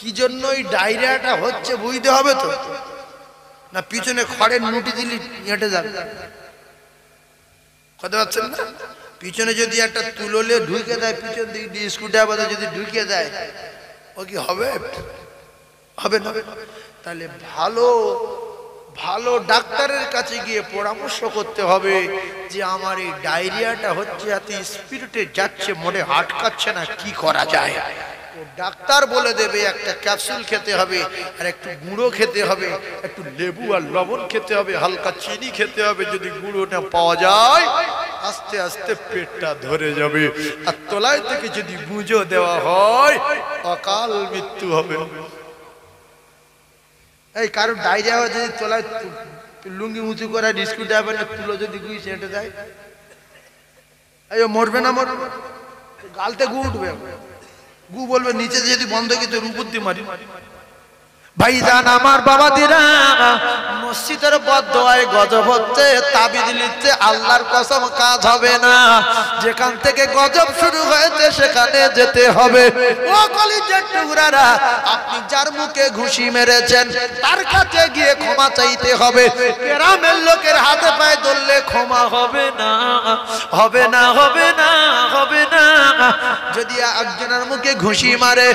কি জন্য ওই ডায়রিয়াটা হচ্ছে বুঝতে হবে তো, না পিছনে খড়ের নুটি দিলি হেঁটে যাবে? কথা পাচ্ছেন না? পিছনে যদি একটা তুলোলে ঢুকে দেয়, পিছন দিক দিয়ে স্ক্রুড্রাইভার যদি ঢুকে দেয়, ও কি হবে? হবে না। তাহলে ভালো ভালো ডাক্তারের কাছে গিয়ে পরামর্শ করতে হবে যে আমার এই ডায়রিয়াটা হচ্ছে, এত স্পিরিটে যাচ্ছে, মোড়ে আটকাচ্ছে না, কি করা যায়? ডাক্তার বলে দেবে একটা ক্যাপসুল খেতে হবে, আর একটু গুঁড়ো খেতে হবে, একটু লেবু আর লবণ খেতে হবে, হালকা চিনি খেতে হবে। যদি গুঁড়োটা পাওয়া যায় আস্তে আস্তে পেটটা ধরে যাবে, আর তলায় থেকে যদি গুঁজো দেওয়া হয় অকাল মৃত্যু হবে। এই কারণ ডায়রিয়া হয় যদি তলায় লুঙ্গি উঁচু করে স্ক্রু ড্রাইভার তুলো যদি গুই সেঁটে দেয়, এই মরবে না? মরবে, গালতে গু উঠবে, গু বলবে নিচে যদি বন্ধ কি তোর উপর দিয়ে মারি। ভাইজান আমার বাবাদিরা, মসজিদের বদদোয়ায় গজব হচ্ছে, তাবিজ লিখছে, আল্লাহর কসম কাজ হবে না। যেখান থেকে গজব শুরু হয়েছে সেখানে যেতে হবে। ও কলিজার টুকরারা, আপনি যার মুখে ঘুষি মেরেছেন তার কাছে গিয়ে ক্ষমা চাইতে হবে। গ্রামের লোকের হাতে পায়ে ধরলে ক্ষমা হবে না, হবে না, হবে না, হবে না। যদি একজনের মুখে ঘুষি মারে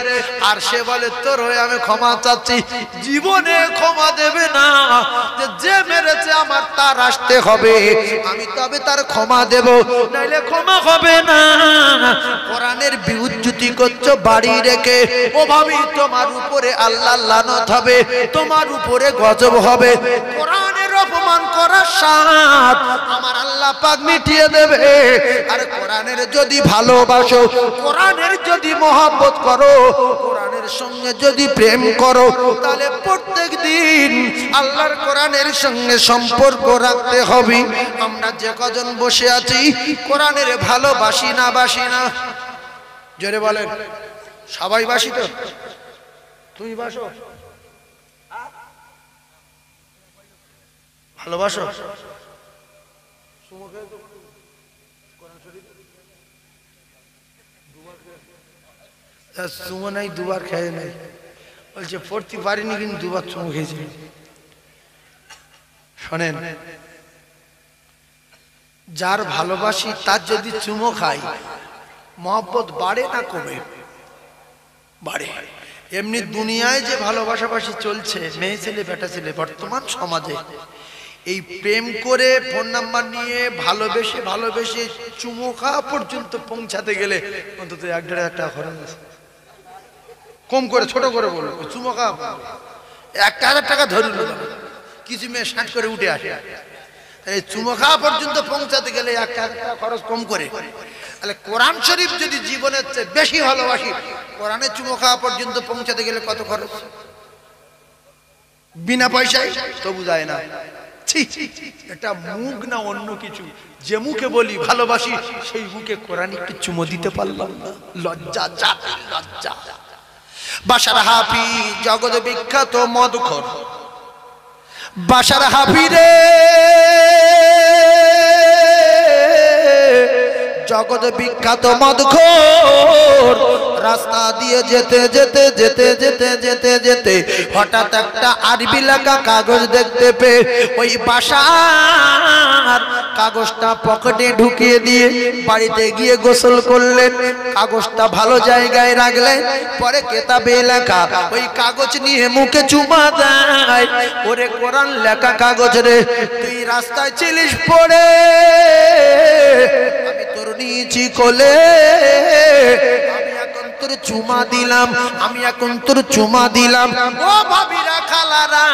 আর সে বলে তোর হয়ে আমি ক্ষমা চাচ্ছি, জীবনে ক্ষমা দেবে না। যে মেরেছে আমার তার আসতে হবে, আমি তবে তার ক্ষমা দেব, নাইলে ক্ষমা হবে না। কোরআনের বিউজ্জতি করছো বাড়ি রেখে, ও ভাবি তোমার উপরে আল্লাহর লানত হবে, তোমার উপরে গজব হবে। কোরআনের অপমান করার স্বাদ আমার আল্লাহ পাক মিটিয়ে দেবে। আর কোরআনের যদি ভালোবাসো, কোরআনের যদি মহব্বত করো, কোরআনের সঙ্গে যদি প্রেম করো, তাহলে প্রত্যেক দিন আল্লাহর কোরআনের সঙ্গে সম্পর্ক রাখতে হবে। আমরা যে কজন বসে আছি কোরআনের ভালোবাসি না বাসি না? জোরে বলেন। সবাই বাসি তো? তুমি বাসো? ভালোবাসো? সুমো নাই, দুবার খেয়ে নাই, বলছে পড়তে পারিনি কিন্তু দুবার চুমু খেয়েছি। শোনেন, যার ভালোবাসি তার যদি চুমো খাই, মহব্বত বাড়ে না কমে? বাড়ে। এমনি দুনিয়ায় যে ভালোবাসাবাসি চলছে, মেয়ে ছেলে বেটা ছেলে বর্তমান সমাজে, এই প্রেম করে ফোন নাম্বার নিয়ে ভালোবেসে ভালোবেসে চুমো খাওয়া পর্যন্ত পৌঁছাতে গেলে অন্তত 1-1.5 টাকা খরচ আছে। কম করে ছোট করে বলবো, চুমো খাওয়া 1,000 টাকা ধরুন, কিছু মেয়ে 60 করে উঠে আসে। এই চুমো খাওয়া পর্যন্ত পৌঁছাতে গেলে 1,000 টাকা খরচ কম করে। তাহলে কোরআন শরীফ যদি জীবনের চেয়ে বেশি ভালোবাসি, কোরআনে চুমো খাওয়া পর্যন্ত পৌঁছাতে গেলে কত খরচ? বিনা পয়সায় তবু যায় না। এটা মুখ না অন্য কিছু? যে মুখে বলি ভালোবাসি, সেই মুখে কোরআন একটু চুমো দিতে পারলাম না, লজ্জা, জাতির লজ্জা। বাশার হাফি জগৎ বিখ্যাত মদখোর, বাশার হাফি রে জগৎ বিখ্যাত মদখোর। রাস্তা দিয়ে যেতে যেতে যেতে যেতে যেতে যেতে হঠাৎ একটা আরবি লেখা কাগজ দেখতে পেয়ে ওই বাশার কাগজটা পকেটে ঢুকিয়ে দিয়ে বাড়িতে গিয়ে গোসল করলেন, কাগজটা ভালো জায়গায় রাখলেন। পরে কেতাবে লেখা ওই কাগজ নিয়ে মুখে চুমা দেয়। ওরে কোরআন লেখা কাগজ রে, তুই রাস্তায় ছিলিস পড়ে, আমি তোর নিয়েছি কোলে, আমি এখন তোর চুমা দিলাম, আমি এখন তোর চুমা দিলাম। ও ভাবিরা খালারা,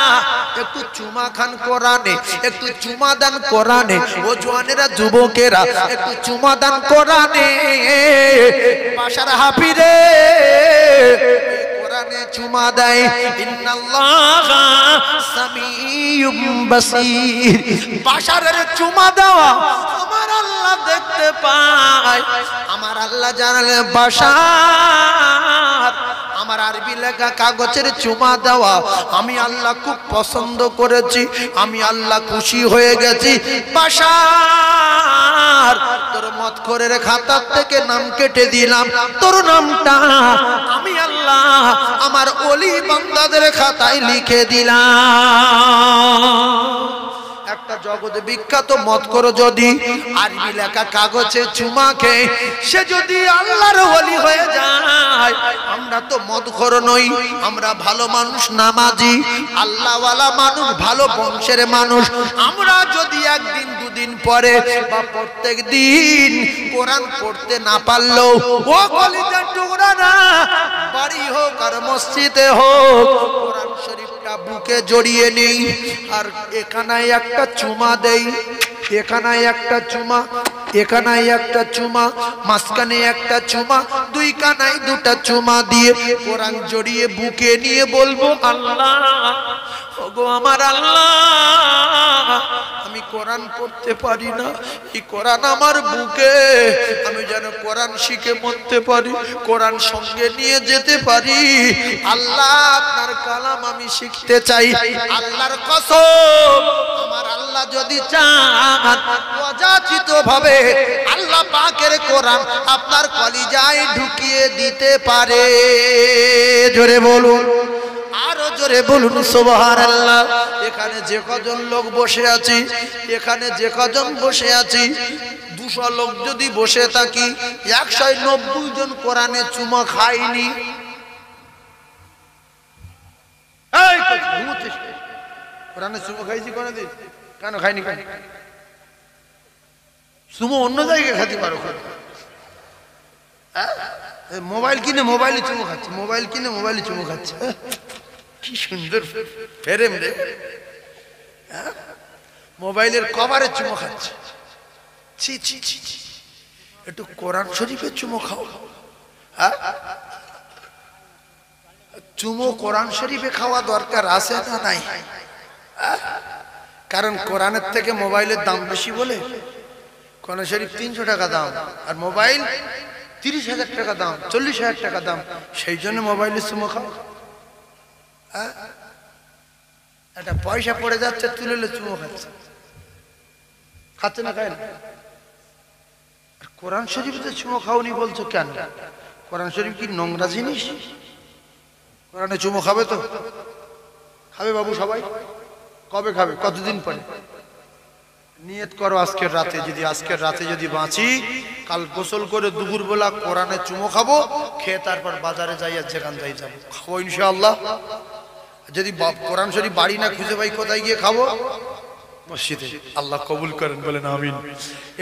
একটু চুমা খান কোরআনে, একটু চুমা দান কোরআনে। ও জওয়ানেরা যুবকেরা, একটু চুমা দান কোরআনে। বাশার হাফি রে কোরআনে চুমা দেয়, ইন্নাল্লাহা সামিউম বাসীর। বাশারের চুমা দেওয়া আমার আল্লাহ দেখতে পায়। আমার আল্লাহ জানালে বাশার আমার আরবি লেখা কাগজের চুমা দেওয়া আমি আল্লাহ খুব পছন্দ করেছি, আমি আল্লাহ খুশি হয়ে গেছি। বাশার তোর মদখোরের খাতা থেকে নাম কেটে দিলাম, তোর নামটা আমি আল্লাহ আমার ওলি বান্দাদের খাতায় লিখে দিলাম। একটা জগৎ বিখ্যাত মত করো, যদি আরবি লেখা কাগজে চুমা খেয়ে সে যদি আল্লাহর ওলি হয়ে যায়, আমরা তো মত করো নই, আমরা ভালো মানুষ, নামাজি, আল্লাহওয়ালা মানুষ, ভালো বংশের মানুষ। আমরা যদি একদিন দুদিন পরে বা প্রত্যেক দিন কোরআন পড়তে না পারলেও, ও কলিজার টুকরা না, বাড়ি হোক আর মসজিদে হোক, কোরআন শরীফটা বুকে জড়িয়ে নেই আর এখানায় একটা চুমা দেই, এখানায় একটা চুমা, এখানায় একটা চুমা, মাঝখানে একটা চুমা, দুই কানায় দুটা চুমা দিয়ে কোরআন জড়িয়ে বুকে নিয়ে বলবো, আল্লাহ ওগো আমার আল্লাহ, আমি কোরআন পড়তে পারি না, এই কোরআন আমার বুকে, আমি যেন কোরআন শিখে মরতে পারি, কোরআন সঙ্গে নিয়ে যেতে পারি। আল্লাহ আপনার কালাম আমি শিখতে চাই। আল্লাহর কসম, আমার আল্লাহ যদি চান অযাচিত ভাবে আল্লাহ পাকের কোরআন আপনার কলিজায় ঢুকিয়ে দিতে পারে। জোরে বলুন, আরো জোরে বলুন সুবহানাল্লাহ। এখানে যে কজন লোক বসে আছি, এখানে যে কজন বসে আছি, 200 লোক যদি বসে থাকি, 190 জন কোরআনে চুমা খায়নি। এই কোরআনে চুমা খাইছি কোনদিন? কেন খাইনি? কেন চুমো অন্য জায়গায় খাতে পারো? মোবাইল কিনে মোবাইলে চুমো খাচ্ছে, মোবাইল কিনে মোবাইলে চুমো খাচ্ছে। কি সুন্দর ফেরেম রে, মোবাইলের কভারে চুমো খাচ্ছে। ছি ছি ছি, একটু কোরআন শরীফের চুমো খাও। চুমো কোরআন শরীফে খাওয়া দরকার আছে না নাই? কারণ কোরআনের থেকে মোবাইলের দাম বেশি বলে। কোরআন শরীফ 300 টাকা দাম আর মোবাইল 30,000 টাকা দাম, 40,000 টাকা দাম, সেই জন্য মোবাইলের চুমো খাও। একটা পয়সা পড়ে যাচ্ছে, তুলে চুমো খাচ্ছে, খাচ্ছে না? খায় না? আর কোরআন শরীফে চুমো খাওনি বলছো কেন? কোরআন শরীফ কি নোংরা জিনিস? কোরআনে চুমো খাবে তো? খাবে বাবু সবাই? কবে খাবে? কতদিন পরে? নিয়ত করো আজকের রাতে, যদি আজকের রাতে যদি বাঁচি, কাল গোসল করে দুপুরবেলা কোরআনে চুমো খাবো, খেয়ে তারপর বাজারে যাই আর যেখান যাই যাবো, খাবো ইনশাআল্লাহ। যদি কোরআন শরীফ বাড়ি না খুঁজে পাই, কোথায় গিয়ে খাবো? মসজিদে। আল্লাহ কবুল করেন, বলেন আমিন।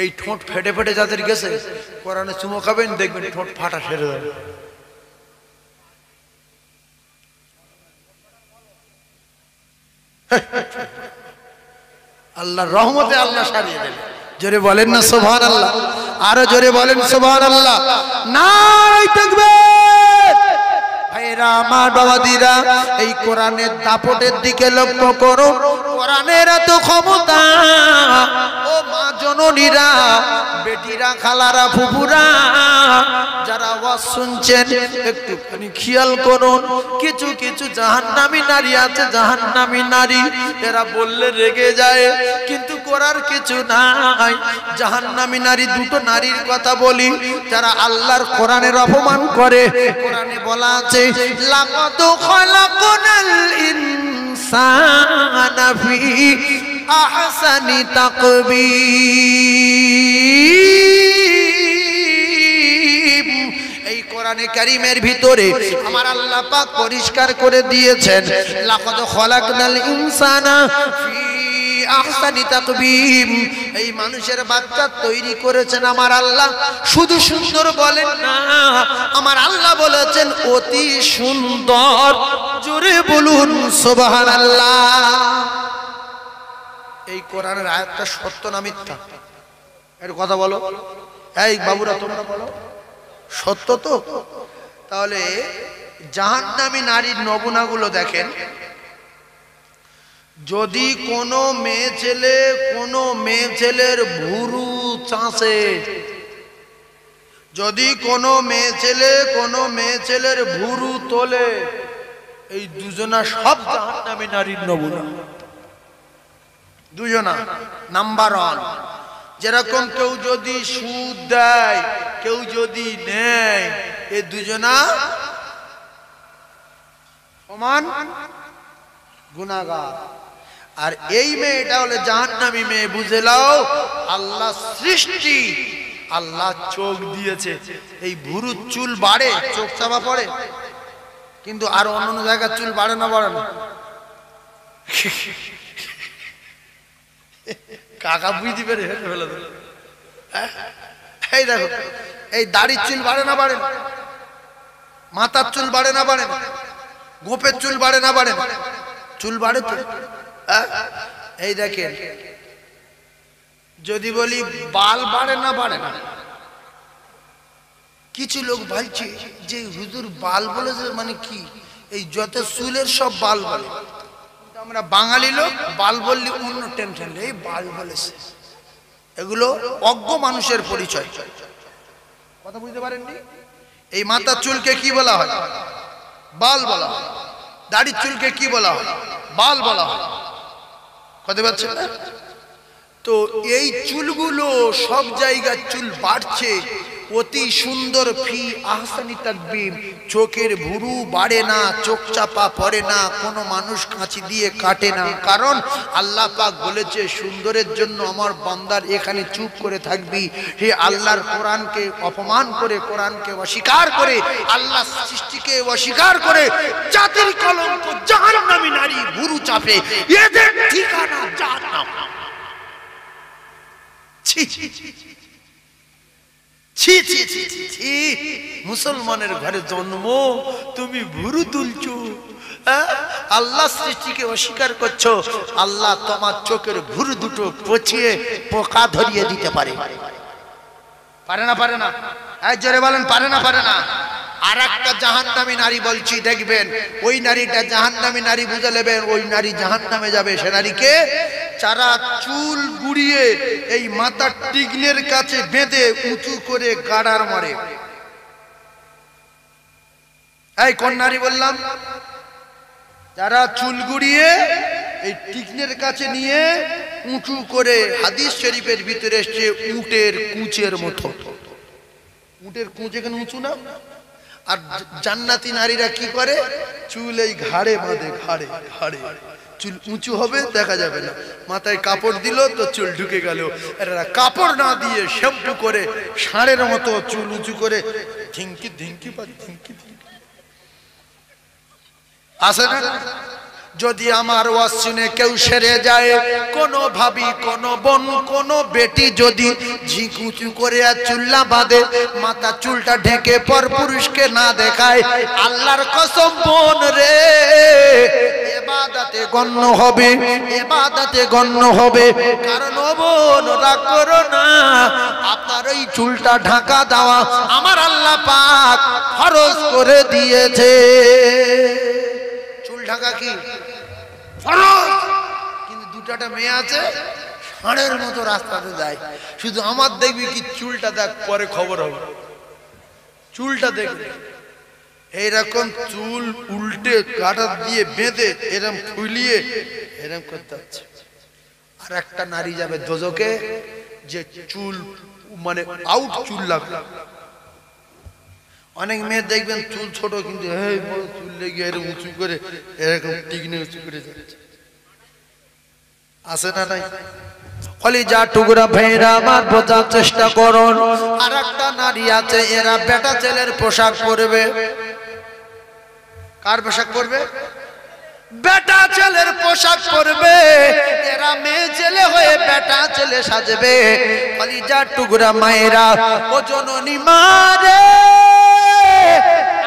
এই ঠোঁট ফেটে ফেটে যাদের গেছে, কোরআনে চুমো খাবেন, দেখবেন ঠোঁট ফাটা সেরে যাবে। আল্লাহ রহমতে আল্লাহ সারিয়ে দেবে। জোরে বলেন না সুবহানাল্লাহ, আরো জোরে বলেন সুবহানাল্লাহ। নারায়ে তাকবীর। ভাইরা আমার, বাবাদিরা, এই কোরআনের দাপটের দিকে লক্ষ্য করো। কোরআনের এত ক্ষমতা, ও মা জননীরা, বেটিরা, খালারা, ফুফুরা, যারা ওয়াজ শুনছেন একটুখানি খেয়াল করুন। কিছু কিছু জাহান্নামী নারী আছে, জাহান্নামী নারী, এরা বললে রেগে যায়, কিন্তু করার কিছু নাই। জাহান্নামী নারী, দুটো নারীর কথা বলি যারা আল্লাহর কোরআনের অপমান করে। কোরআনে বলা আছে, লাকাদ খালাকনাল ইনসানা ফি আহসানি তাকবীর। এই কোরআনে কারীমের ভিতরে আমার আল্লাহ পাক পরিষ্কার করে দিয়েছেন, লাকাদ খালাকনাল ইনসানা ফি আহসানি তাকবীর। এই মানুষের বাচ্চা তৈরি করেছেন আমার আল্লাহ। শুধু সুন্দর বলেন না, আমার আল্লাহ বলেছেন অতি সুন্দর। জোরে বলুন সুবহানাল্লাহ। এই কোরআনের আয়াতটা সত্য না মিথ্যা? এর কথা বলো। এই বাবুরা তোমরা বলো, সত্য তো? তাহলে জাহান্নামী নারীর নমুনাগুলো দেখেন। যদি কোনো মেয়ে ছেলের ভুরু চাঁচে, যদি কোনো মেয়ে ছেলের ভুরু তোলে, এই দুজনা সব জাহান্নামী নারীর নমুনা। দুজনা নাম্বার 1। যেরকম কেউ যদি সুদ দেয়, কেউ যদি নেয়, এই দুজনা সমান গুনাহগার। আর এই মেয়েটা হলো জাহান্নামী মেয়ে। বুঝে নাও আল্লাহ সৃষ্টি, আল্লাহ চোখ দিয়েছে, এই ভুরুর চুল বাড়ে, চোখ চাপা পড়ে, কিন্তু আর অন্য জায়গার চুল বাড়ে না, বাড়ে না? কাকা বুঝতে পেরে হেঁটে ফেলে দেবে। এই দেখো, এই দাড়ির চুল বাড়ে না, বাড়ে না? মাথার চুল বাড়ে না, বাড়ে না? গোপের চুল বাড়ে না, বাড়ে না? চুল বাড়ে তো। এই দেখেন, যদি বলি বাল বাড়ে না, বাড়ে না? কিছু লোক ভাবছে যে হুজুর বাল বলেছে মানে কি, এই যত চুলের সব বাল বলে। আমরা বাঙালি লোক বাল বললে অন্য টেনশন, এই বাল বলেছে। এগুলো অজ্ঞ মানুষের পরিচয়। কথা বুঝতে পারেননি? এই মাথার চুলকে কি বলা হয়? বাল বলা হয়। দাড়ির চুলকে কি বলা হয়? বাল বলা হয়। কথা পাচ্ছেন না? তো এই চুলগুলো সব জায়গায় চুল বাড়ছে, অতি সুন্দর ফি আহসানি তাকবীর। চোখের ভুরু বাড়ে না, চোখ চাপা পড়ে না, কোনো মানুষ কাঁচি দিয়ে কাটে না। কারণ আল্লাহ পাক বলেছে সুন্দরের জন্য আমার বান্দার এখানে চুপ করে থাকবি। হে আল্লাহর কোরআনকে অপমান করে, কোরআনকে অস্বীকার করে, আল্লাহ সৃষ্টিকে অস্বীকার করে জাতির কলঙ্ক জাহান্নামী নারী ভুরু চাপে, এদের ঠিকানা জাহান্নাম। ছি ছি ছি ছি ছি ছি ছি ছি, মুসলমানের ঘরে জন্ম, তুমি ভুরু তুলছো, আল্লাহ সৃষ্টিকে অস্বীকার করছো। আল্লাহ তোমার চোখের ভুরু দুটো পচিয়ে পোকা ধরিয়ে দিতে পারে। পারে না? পারে না? এই জোরে বলেন, পারে না? পারে না? আর একটা জাহান্নামী নারী বলছি, দেখবেন ওই নারীটা জাহান্নামী নারী বুঝে নেবেন, ওই নারী জাহান্নামে যাবে। সে নারীকে যারা চুল গুড়িয়ে এই মাথার টিগনের কাছে বেঁধে উঁচু করে গাড়ার মারে। এই কোন নারী বললাম? যারা চুল গুড়িয়ে এই টিগনের কাছে নিয়ে উঁচু করে, হাদিস শরীফের ভিতরে এসছে উটের কুঁচের মতো। উটের কুঁচ এখানে উঁচু না? আর জান্নাতি নারীরা কি করে? চুল এই ঘাড়ে বাঁধে, ঘাড়ে ঘাড়ে। চুল উঁচু হবে, দেখা যাবে না। মাথায় কাপড় দিল তো চুল ঢুকে গেল। এরা কাপড় না দিয়ে শ্যাম্পু করে ষাঁড়ের মতো চুল উঁচু করে ধিঙ্কি ধিঙ্কি পারে, ধিঙ্কি ধিঙ্কি আসে না? যদি আমার ওয়াজ শুনে কেউ সেরে যায়, কোন ভাবি, কোন বোন, কোন বেটি যদি ঝিঁক উঁচু করে আর চুল্লা বাঁধে, মাথা চুলটা ঢেকে পর পুরুষকে না দেখায়, আল্লাহর কসম বোন রে, ইবাদতে গণ্য হবে, ইবাদতে গণ্য হবে। কারণ ও বোন, রাগ করো না, আপনার ওই চুলটা ঢাকা দেওয়া আমার আল্লাহ পাক ফরজ করে দিয়েছে। চুল ঢাকা কি ফরজ? কিন্তু দুটাটা মেয়ে আছে ষাঁড়ের মতো রাস্তাতে যায়। শুধু আমার দেখবি কি চুলটা দেখ, পরে খবর হবে। চুলটা দেখবে এইরকম চুল উল্টে কাটা দিয়ে বেঁধে এরম ফুলিয়ে এরম করতে হচ্ছে। আর একটা নারী যাবে দোজকে, যে চুল মানে আউট চুল লাগবে। অনেক মেয়ে দেখবেন চুল ছোট, কিন্তু বড় চুল লেগে এরকম উঁচু করে এরকম টিকনে উঁচু করে যাচ্ছে। আসে না? নাই? কলিজা টুকরা ভাইরা আমার, বোঝার চেষ্টা করুন। আর একটা নারী আছে, এরা বেটা ছেলের পোশাক পরবে। কার পোশাক পরবে? বেটা ছেলের পোশাক পরবে। এরা মেয়ে ছেলে হয়ে বেটা ছেলে সাজবে। কলিজা টুকরা মায়েরা, ও জননী মারে,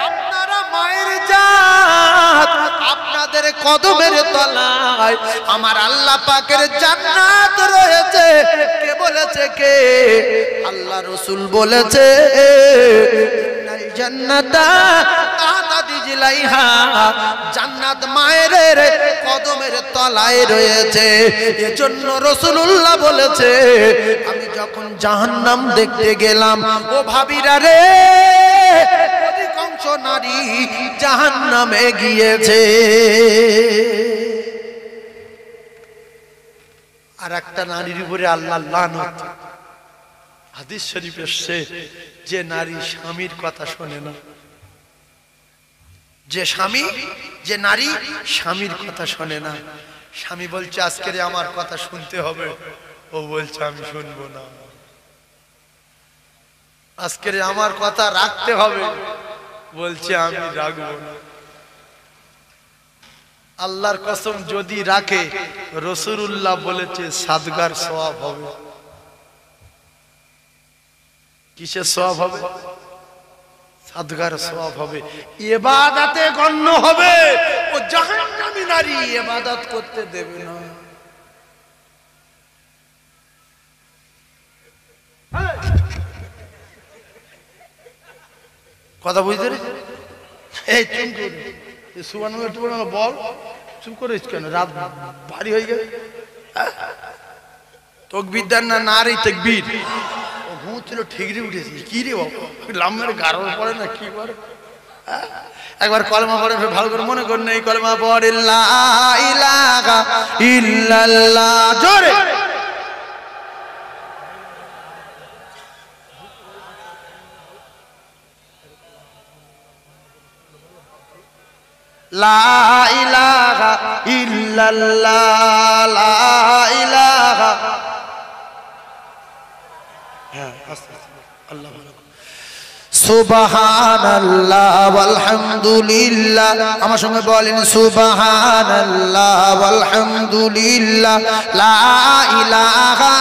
আপনারা মায়ের জাত, আপনাদের কদমের তলায় আমার আল্লাহ পাকের জান্নাত রয়েছে। কে বলেছে? কে? আল্লাহ রাসূল বলেছে, জান্নাতা তাহতা দিজলাইহা, জান্নাত মায়ের কদমের তলায় রয়েছে। এজন্য রাসূলুল্লাহ বলেছে, আমি যখন জাহান্নাম দেখতে গেলাম, ও ভাবিরা রে, অধিকাংশ নারী জাহান্নামে গিয়েছে। আর একটা নারীর উপরে আল্লাহর লানত। হাদিস শরীফ এসেছে, যে নারী স্বামীর কথা শোনে না, যে স্বামী যে নারী স্বামীর কথা শোনে না, স্বামী বলছে আজকের আমার কথা শুনতে হবে, ও বলছে আমি শুনবো না, আজকের আমার কথা রাখতে হবে, বলছে আমি রাখবো না। আল্লাহর কসম যদি রাখে, রাসূলুল্লাহ বলেছে সাদগার সওয়াব হবে। কিসের সওয়াব হবে? সাদগার সওয়াব হবে, ইবাদতে গণ্য হবে। ও জাহান্নামী নারী ইবাদত করতে দেবে না। কথা বুঝতে রে? এই চুপ করে, সুবহানাল্লাহ সুবহানাল্লাহ বল, চুপ করিস কেন? রাত ভারী হয়ে গেল। তাকবীর দেন না, নারী তাকবীর। ও ঘুমোচ্ছিল, ঠিকরে উঠেছি। কি রে বাবা, লাম্বের গাঢ় পড়ে না কি করে? একবার কলেমা পড়ে ভালো করে মনে করেন, এই কলেমা পড়ে লা ইলাহা ইল্লাল্লাহ, জোরে লা ইলাহা ইল্লাল্লাহ, লা ইলাহা। হ্যাঁ, আস্তে আস্তে আল্লাহ ভালো। সুবহানাল্লাহ ওয়ালহামদুলিল্লাহ, আমার সঙ্গে বলেন সুবহানাল্লাহ ওয়ালহামদুলিল্লাহ, লা ইলাহা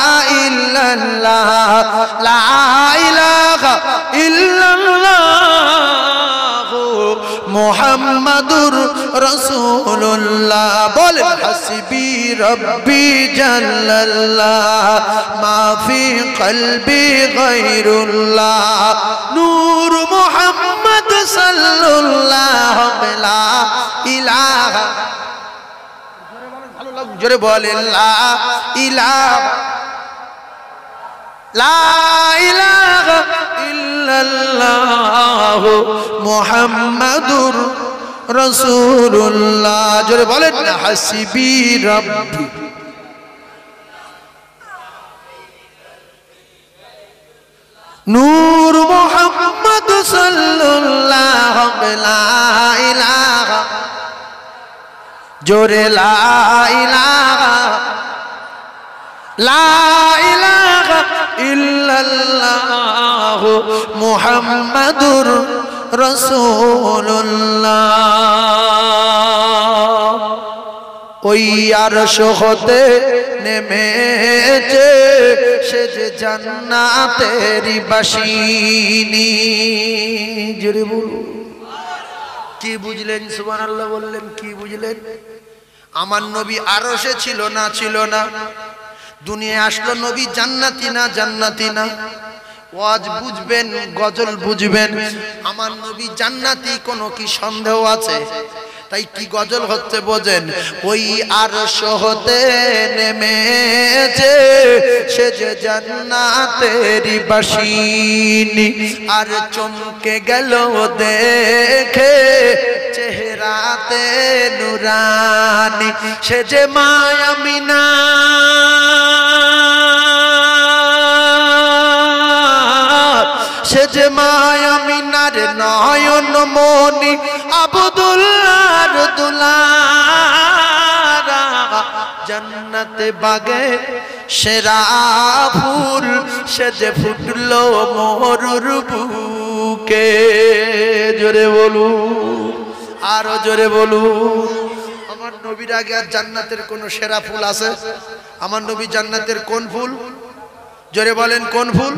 ইল্লাল্লাহ, লা ইলাহা ইল্লাল্লাহ, মুহাম্মাদুর রাসূলুল্লাহ। বলেন হাসবি রব্বি জাল্লাল্লাহ, মা ফি কলবি গায়রুল্লাহ, নূর মুহাম্মদ সাল্লাল্লাহু লা ইলাহা। ভালো লাগে, জোরে বলেন লা ইলাহা, লা ইলাহা ইল্লাল্লাহ, মুহাম্মাদুর রাসূলুল্লাহ। জোরে বলেন না হাসবি রব্বি, নূর মুহাম্মদ সাল্লাল্লাহু লা ইলাহা, জোরে লা ইলাহা, লা ইলাহা ইল্লাল্লাহ, মুহাম্মাদুর রাসূলুল্লাহ। ওই আরশ হতে নেমেছে সে যে জান্নাতেরই বাসিনী। জোরে বলুন, কি বুঝলেন? সুবহানাল্লাহ বললেন, কি বুঝলেন? আমার নবী আরশে ছিল না? ছিল না। দুনিয়ায় আসলো নবী জান্নাতি না? জান্নাতি না। ওয়াজ বুঝবেন, গজল বুঝবেন, আমার নবী জান্নাতি, কোনো কি সন্দেহ আছে? তাই কি গজল হচ্ছে বোঝেন, ওই আরশ হতে নেমেছে সে যে জান্নাতেরই বাসিনী, আর চমকে গেল দেখে চেহারাতে নুরানি, সে যে মা আমিনা, সে যে মা আমিনার নয়ন মনি, আব্দুল্লাহর দুলারা, জান্নাতে বাগে সেরা ফুল সে যে ফুটলো মোহরুর বুকে। জোরে বলু, আরো জোরে বলু। আমার নবীর আগে আর জান্নাতের কোন সেরা ফুল আছে? আমার নবী জান্নাতের কোন ফুল? জোরে বলেন, কোন ফুল?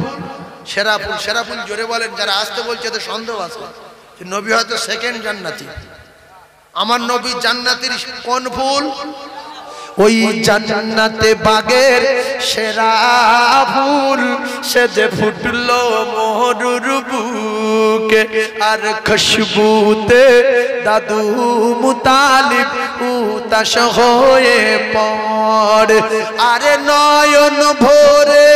সেরা ফুল। সেরা ফুল জোরে বলেন। যারা আসতে বলছে তো সন্দেহ আছে, নবী হয়তো সেকেন্ড জান্নাতি। আমার নবী জান্নাতের কোন ফুল? ওই জান্নাতে বাগের সেরা ফুল সে যে ফুটলো মোহরুর বুকে, আর খুশবুতে দাদু মুতালিব উতাস হয়ে পড়ে, আরে নয়ন ভরে,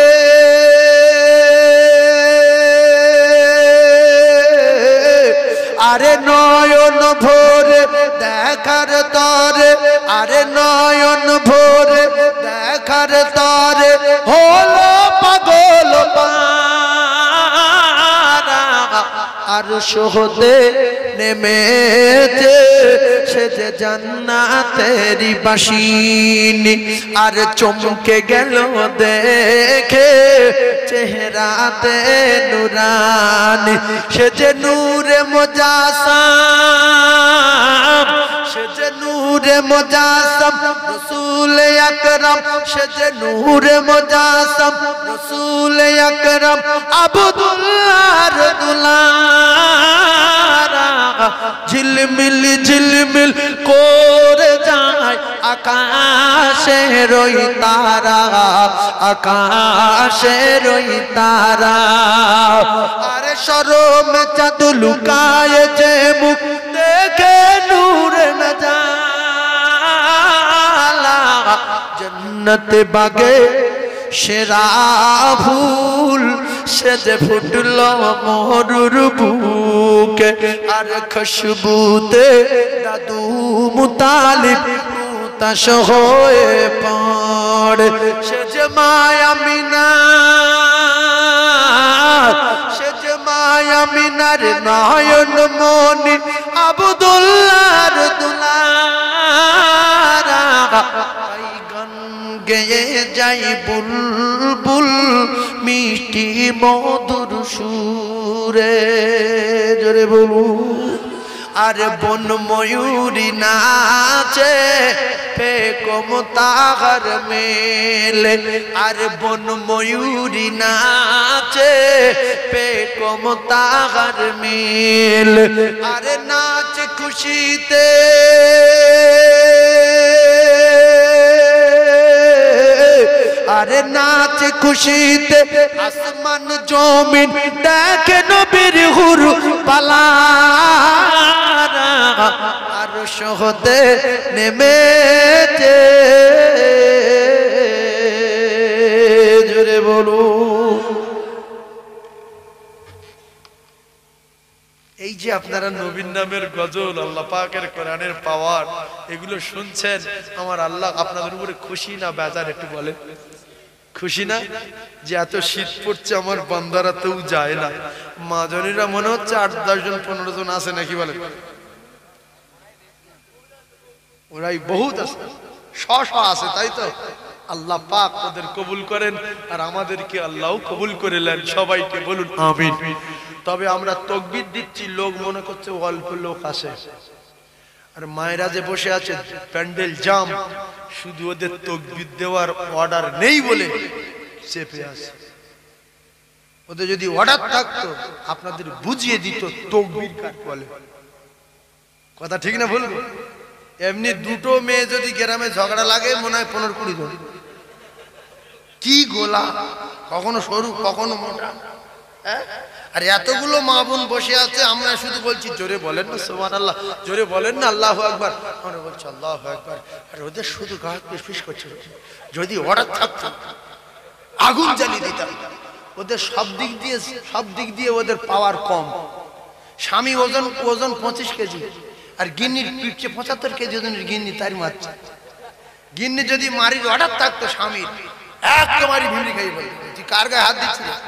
আরে নয়ন ভরে দেখার তরে, আরে নয়ন ভরে দেখার তরে হলো পাগল পারা, আর আরশ হতে নেমেছে সে যে জান্নাতেরই বাসিনী আর চমকে গেল দেখে চেহারাতে নুরানি সে যে নূরে মুজাসসাম সে যে নূরে মুজাসসাম রাসূল আকরাম সে যে নূরে মুজাসসাম রাসূল আকরাম আব্দুল্লাহর দুলারা ঝিলমিল ঝিলমিল করে যায় আকাশের ওই তারা আকাশের ওই তারা আরে শরমে চাঁদ লুকায়েছে মুখ দেখে নূরে নজালা জান্নাত বাগে সেরা ফুল সে যে ফুটলো মরুর বুকে আর খুশবুতে দাদু মুতালিব উতাশ হয়ে পড়ে সে যে মায়া মিনার সে যে মায়া মিনার নয়ন মনি আব্দুল্লাহর দুলারা গেয়ে যাই বুলবুল মিষ্টি মধুর সুরে জোরে বলু আর বন ময়ূরী নাচে পেকম তাহার মেলে আর বন ময়ূরী নাচে পেকম তাহার মেলে আরে নাচ খুশিতে আরে নাচ খুশিতে আসমান জমিন দেখে নবীর হুর পালারা আরশ হতে নেমেছে জোরে বলো এই যে আপনারা নবীর নামের গজল আল্লাহ পাকের কোরআনের পাওয়ার এগুলো শুনছেন আমার আল্লাহ আপনাদের উপরে খুশি না বেজার একটু বলেন খুশি না যে এত শীত পড়ছে আমার বান্দারাতেও যায় না মা জনীরা মনে হচ্ছে 8-10 জন 15 জন আছে নাকি বলে ওরাই বহুত আছে শ আছে তাই তো আল্লাহ পাক ওদের কবুল করেন আর আমাদেরকে আল্লাহও কবুল করে নেন সবাইকে বলুন আমিন তবে আমরা তাকবীর দিচ্ছি লোক মনে করছে অল্প লোক আসে আর মায়েরা যে বসে আছে প্যান্ডেল জাম শুধু ওদের তাকবীর দেওয়ার অর্ডার নেই বলে চেপে আছে ওদের যদি অর্ডার থাকতো আপনাদের বুঝিয়ে দিত তাকবীর কার বলে কথা ঠিক না বলবো এমনি দুটো মেয়ে যদি গ্রামে ঝগড়া লাগে মনে হয় 15-20 জন কি গোলা কখনো সরু কখনো মোটা আর এতগুলো মা বোন বসে আছে আমরা শুধু বলছি জোরে বলেন না সুবহানাল্লাহ জোরে বলেন না আল্লাহু আকবার আমরা বলছি আল্লাহু আকবার আর ওদের শুধু গা পিস করছে যদি অর্ডার থাকতো আগুন জ্বালিয়ে দিতাম ওদের সব দিক দিয়ে ওদের পাওয়ার কম স্বামী ওজন 25 কেজি আর গিন্নির পিঠে 75 কেজি ওজনের গিন্নি তার মারছে গিন্নি যদি মারির অর্ডার থাকতো স্বামীর একেবারে ভিড়ি খাই বলতো তুই কার গায়ে হাত দিচ্ছিস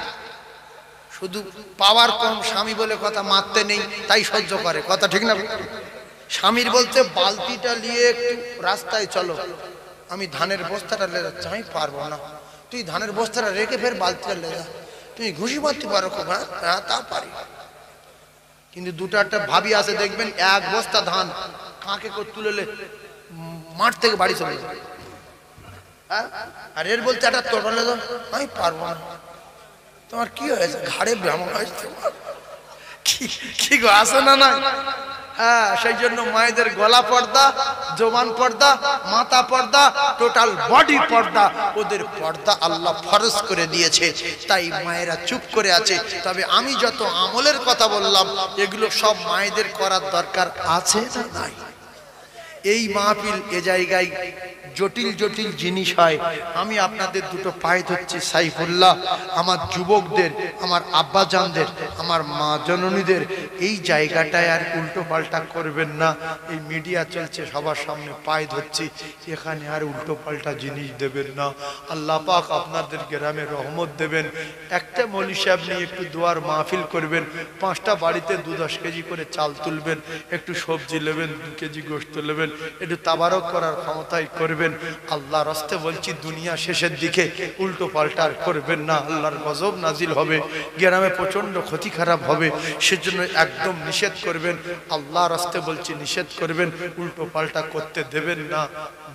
শুধু পাওয়ার কম স্বামী বলে কথা মারতে নেই তাই সহ্য করে কথা ঠিক না স্বামীর বলতে বালতিটা নিয়ে একটু রাস্তায় চলো আমি ধানের বস্তাটা লে যাচ্ছি আমি পারবো না তুই ধানের বস্তাটা রেখে ফের বালতিটা লে যা তুমি ঘুষি মারতে পারো খুব হ্যাঁ তা পারি কিন্তু দুটো একটা ভাবি আছে দেখবেন এক বস্তা ধান কাঁকে করে তুলে মাঠ থেকে বাড়ি চলে যায় আর এর বলতে একটা তোর বলে দাও আমি পারবো না তোমার কি হয়েছে ঘাড়ে ব্রাহ্মণ হয়েছে কি গো আসে না না হ্যাঁ সেই জন্য মায়েদের গলা পর্দা জবান পর্দা মাথা পর্দা টোটাল বডি পর্দা ওদের পর্দা আল্লাহ ফরজ করে দিয়েছে তাই মায়েরা চুপ করে আছে তবে আমি যত আমলের কথা বললাম এগুলো সব মায়েদের করার দরকার আছে না নাই এই মাহফিল এ জায়গায় জটিল জটিল জিনিস হয়। আমি আপনাদের দুটো পায়ে ধরছি সাইফুল্লাহ, আমার যুবকদের, আমার আব্বাজানদের, আমার মা জননীদের, এই জায়গাটায় আর উল্টো পাল্টা করবেন না। এই মিডিয়া চলছে, সবার সামনে পায়ে ধরছি, এখানে আর উল্টো পাল্টা জিনিস দেবেন না। আল্লাহ পাক আপনাদের গ্রামে রহমত দেবেন। একটা মৌলী সাহেব নিয়ে একটু দোয়ার মাহফিল করবেন, 5টা বাড়িতে 2-10 কেজি করে চাল তুলবেন, একটু সবজি নেবেন, 2 কেজি গোশত নেবেন, একটু তাবারক করার ক্ষমতায় করবেন। আল্লাহর রাস্তে বলছি, দুনিয়া শেষের দিকে উল্টো পাল্টা করবেন না, আল্লাহর গজব নাজিল হবে, গ্রামে প্রচন্ড ক্ষতি খারাপ হবে। সেজন্য একদম নিষেধ করবেন, আল্লাহর রাস্তে বলছি নিষেধ করবেন, উল্টো পাল্টা করতে দেবেন না,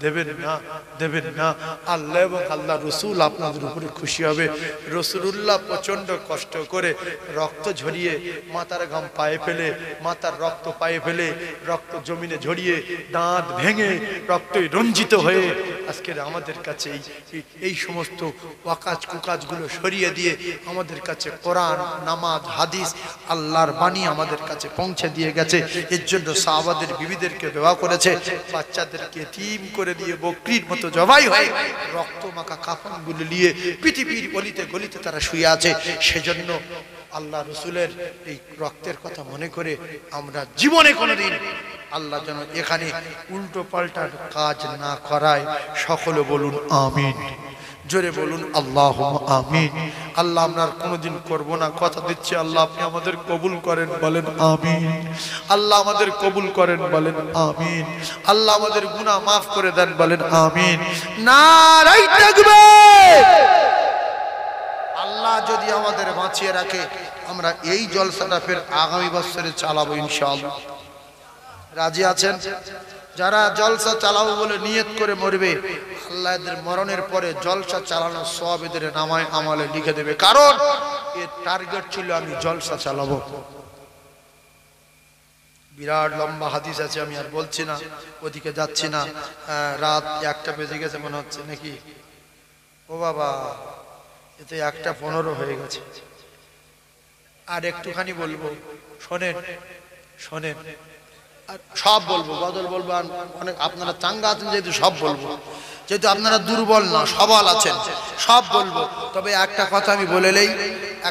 দেবেন না, দেবেন না। আল্লাহ এবং আল্লাহ রসুল আপনাদের উপরে খুশি হবে। রসুলুল্লাহ প্রচন্ড কষ্ট করে রক্ত ঝরিয়ে, মাথার ঘাম পায়ে ফেলে, মাথার রক্ত পায়ে ফেলে, রক্ত জমিনে ঝরিয়ে, দাঁত ভেঙে রক্তে রঞ্জিত হয়ে আজকের আমাদের কাছে এই সমস্ত ওয়াকাজ কুকাজগুলো সরিয়ে দিয়ে আমাদের কাছে কোরআন, নামাজ, হাদিস, আল্লাহর বাণী আমাদের কাছে পৌঁছে দিয়ে গেছে। এর জন্য সাহাবাদের বিবিদেরকে দোয়া করেছে, বাচ্চাদেরকে এতিম করে দিয়ে বকরির মতো জবাই হয়ে রক্ত মাখা কাফনগুলো নিয়ে পৃথিবীর গলিতে গলিতে তারা শুয়ে আছে। সেজন্য আল্লাহ রসুলের এই রক্তের কথা মনে করে আমরা জীবনে কোনোদিন আল্লাহ যেন এখানে উল্টো পাল্টার কাজ না করায়। সকলে বলুন আমিন, জোরে বলুন আল্লাহুম্মা আমিন। আল্লাহ আমরা আর কোনোদিন করবো না, কথা দিচ্ছি। আল্লাহ আপনি আমাদের কবুল করেন, বলেন আমিন। আল্লাহ আমাদের কবুল করেন, বলেন আমিন। আল্লাহ আমাদের গুনাহ মাফ করে দেন, বলেন আমিন। নারায়ে তাকবীর। আল্লাহ যদি আমাদের বাঁচিয়ে রাখে, আমরা এই জলসাটা ফের আগামী বছরে চালাবো ইনশাআল্লাহ। রাজি আছেন? যারা জলসা চালাবো বলে নিয়ত করে মরবে, আল্লাহ এদের মরণের পরে জলসা চালানো সওয়াব এদের নামায় আমলে লিখে দেবে। কারণ এর টার্গেট ছিল আমি জলসা চালাবো। বিরাট লম্বা হাদিস আছে, আমি আর বলছি না, ওদিকে যাচ্ছি না। রাত 1টা বেজে গেছে মনে হচ্ছে নাকি? ও বাবা, এতে 1:15 হয়ে গেছে। আর একটুখানি বলবো, শোনেন শোনেন, আর সব বলবো, বদল বলবো। অনেক আপনারা চাঙ্গা আছেন যেহেতু সব বলবো, যেহেতু আপনারা দুর্বল না সবল আছেন, সব বলবো। তবে একটা কথা আমি বলেলেই,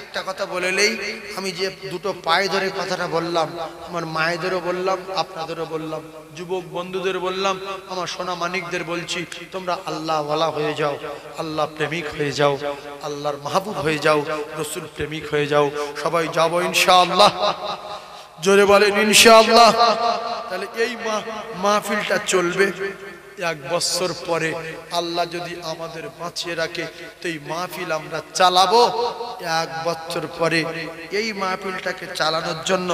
একটা কথা বলেলেই, আমি যে দুটো পায়ে ধরে কথাটা বললাম, আমার মায়েদেরও বললাম, আপনাদেরও বললাম, যুবক বন্ধুদের বললাম, আমার সোনা মানিকদের বলছি, তোমরা আল্লাহ ওয়ালা হয়ে যাও, আল্লাহ প্রেমিক হয়ে যাও, আল্লাহর মাহবুব হয়ে যাও, রসুল প্রেমিক হয়ে যাও। সবাই যাবো ইনশাআল্লাহ, জোরে বলেন ইনশাআল্লাহ। তাহলে এই মাহফিলটা চলবে 1 বছর পরে, আল্লাহ যদি আমাদের বাঁচিয়ে রাখে, তো এই মাহফিল আমরা চালাবো 1 বছর পরে। এই মাহফিলটাকে চালানোর জন্য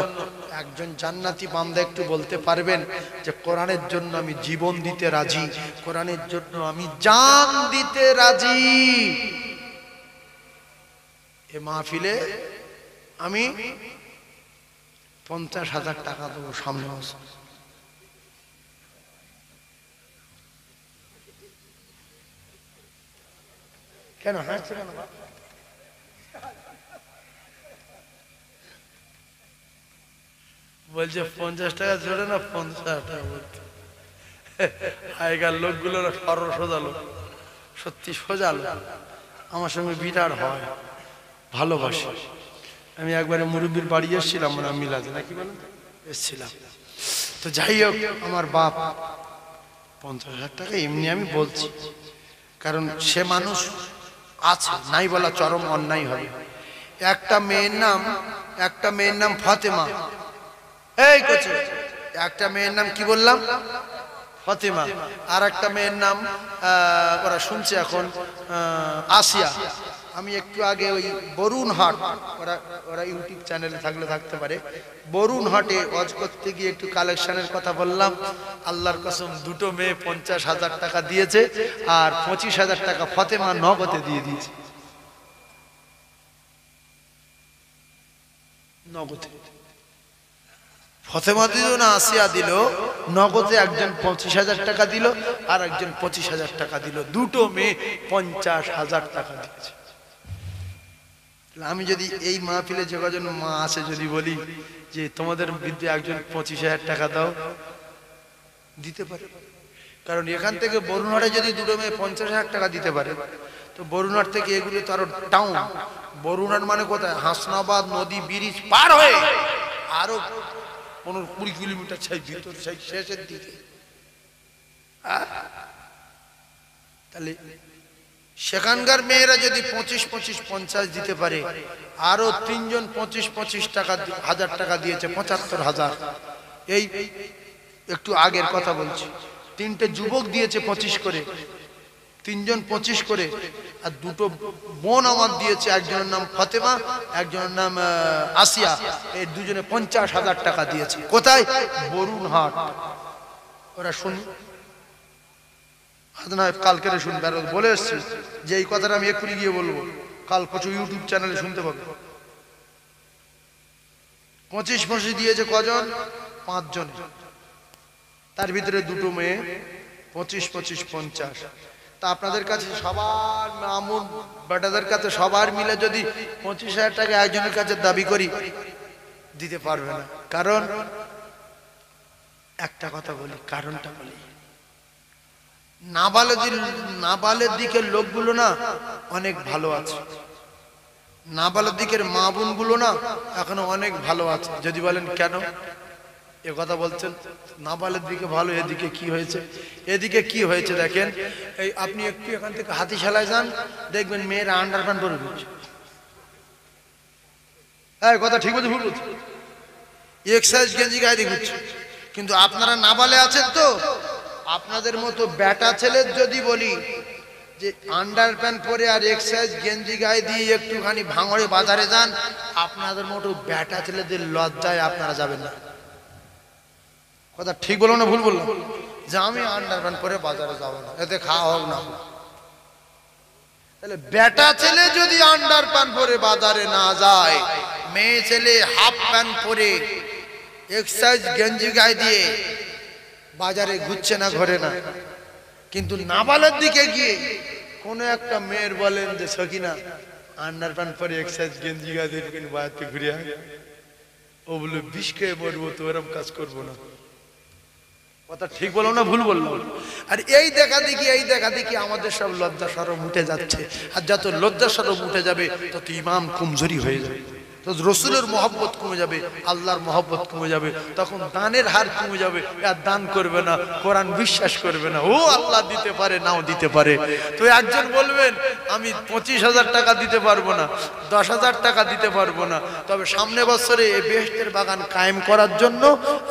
একজন জান্নাতি বান্দা একটু বলতে পারবেন যে কোরআনের জন্য আমি জীবন দিতে রাজি, কোরআনের জন্য আমি জান দিতে রাজি। এই মাহফিলে আমি 50,000 টাকা দেবো সামনে মাসে। কেন হাসছে কেন? বলছে 50 টাকা জোরে না, 50,000 টাকা বলতে। আগেকার লোকগুলো সরল সোজা লোক, সত্যি সোজা লোক, আমার সঙ্গে বিরাট হয়, ভালোবাসে। আমি একবারে মুরব্বীর বাড়ি এসেছিলাম, মানে মিলাতে নাকি বলেন, এসেছিলাম। তো যাই হোক, আমার বাপ 50,000 টাকা এমনি আমি বলছি, কারণ সে মানুষ আছে, নাই বলা চরম অন্যায় হবে। একটা মেয়ের নাম ফাতেমা। এই কোচে, একটা মেয়ের নাম কি বললাম? ফাতেমা। আর একটা মেয়ের নাম ওরা শুনছে এখন আসিয়া। আমি একটু আগে ওই বরুণহাট, ওরা ইউটিউব চ্যানেলে থাকলে থাকতে পারে, বরুণহাটে ওয়াজ করতে গিয়ে একটু কালেকশনের কথা বললাম। আল্লাহর কসম, দুটো মেয়ে 50,000 টাকা দিয়েছে, আর 25,000 টাকা ফাতেমা নগদে দিয়ে দিয়েছে। নগদে ফাতেমা দিল না আসিয়া দিল, নগদে একজন 25,000 টাকা দিল, আর একজন 25,000 টাকা দিল। দুটো মেয়ে 50,000 টাকা দিয়েছে। আমি যদি এই মাহফিলে যে কজন মা আছে যদি বলি যে তোমাদের বিদ্যে একজন 25,000 টাকা দাও, দিতে পারে। কারণ এখান থেকে বরুণহাটে যদি দুটো মেয়ে 50,000 টাকা দিতে পারে, তো বরুণহাট থেকে এগুলো তো আরো টাউন। বরুণহাট মানে কোথায়? হাসনাবাদ নদী ব্রিজ পার হয়ে আরো 15-20 কিলোমিটার ভিতর শেষের দিকে। তাহলে সেখানকার মেয়েরা যদি 25-50 দিতে পারে, আরো 3 জন 25-25 টাকা 1000 টাকা দিয়েছে, 75,000। এই একটু আগের কথা বলছি, 3টে যুবক দিয়েছে 25 করে, 3 জন 25 করে, আর 2টো বোন আমার দিয়েছে, একজনের নাম ফাতেমা, একজনের নাম আসিয়া, এই দুজনে 50,000 টাকা দিয়েছে। কোথায়? বরুণহাট। ওরা শুন, কালকে শুনবে, আর বলে এসছি যে এই কথাটা আমি এক্ষুনি গিয়ে বলবো, কাল কিছু ইউটিউব চ্যানেলে শুনতে পাবে। 25 দিয়েছে কজন? 5 জন। তার ভিতরে 2টো মেয়ে, 25-50। তা আপনাদের কাছে সবার মামুন বেটাদের কাছে সবার মিলে যদি 25,000 টাকা একজনের কাছে দাবি করি, দিতে পারবে না। কারণ একটা কথা বলি, কারণটা বলি, নাবালের দিকের লোকগুলো না অনেক ভালো আছে, নাবালের দিকের মা বোন গুলো না এখনো অনেক ভালো আছে। যদি বলেন কেন এ কথা বলছেন? নাবালের দিকে ভালো, এদিকে কি হয়েছে? এদিকে কি হয়েছে দেখেন, এই আপনি একটু এখান থেকে হাতিশালায় যান, দেখবেন মেয়েরা আন্ডারপ্যান্ট পরে ঘুরছে। হ্যাঁ, কথা ঠিক বলছি, ভুল বলছি? এক্সারসাইজ গেঞ্জি গায়ে দিয়ে ঘুরছে। কিন্তু আপনারা নাবালে আছেন তো, আপনাদের মতো বেটা ছেলের যদি বলি যে আন্ডারপ্যান্ট পরে আর এক্সারসাইজ গেঞ্জি গায়ে দিয়ে একটুখানি ভাঙড়ে বাজারে যান, আপনাদের মতো বেটা ছেলেদের লজ্জায় আপনারা যাবেন না। কথা ঠিক বললাম না ভুল বললাম? যে আমি আন্ডারপ্যান্ট পরে বাজারে যাবো না, এতে খাওয়া হোক না। তাহলে বেটা ছেলে যদি আন্ডারপ্যান্ট পরে বাজারে না যায়, মেয়ে ছেলে হাফ প্যান্ট পরে এক্সারসাইজ গেঞ্জি গায়ে দিয়ে বাজারে ঘুরছে না, ঘরে না। কিন্তু নাবালের দিকে গিয়ে কোন একটা মেয়ের বলেন যে সকিনা আন্ডারপ্যান্ট পরে এক্সারসাইজ গেঞ্জি গায়ে দিয়ে বাজারে ঘুরে আয়, ও বলে বিষ খেয়ে মরবো, তো এরকম কাজ করবো না। কথা ঠিক বলো না ভুল বললাম? আর এই দেখা দেখি আমাদের সব লজ্জা শরম উঠে যাচ্ছে। আর যত লজ্জা শরম উঠে যাবে তত ইমান কমজোরি হয়ে যাবে, তো রসুলের মহব্বত কমে যাবে, আল্লাহর মহব্বত কমে যাবে, তখন দানের হার কমে যাবে। আর দান করবে না, কোরআন বিশ্বাস করবে না, ও আল্লাহ দিতে পারে নাও দিতে পারে। তো একজন বলবেন আমি 25,000 টাকা দিতে পারবো না, 10,000 টাকা দিতে পারবো না, তবে সামনে বছরে এই বেহেশতের বাগান কায়েম করার জন্য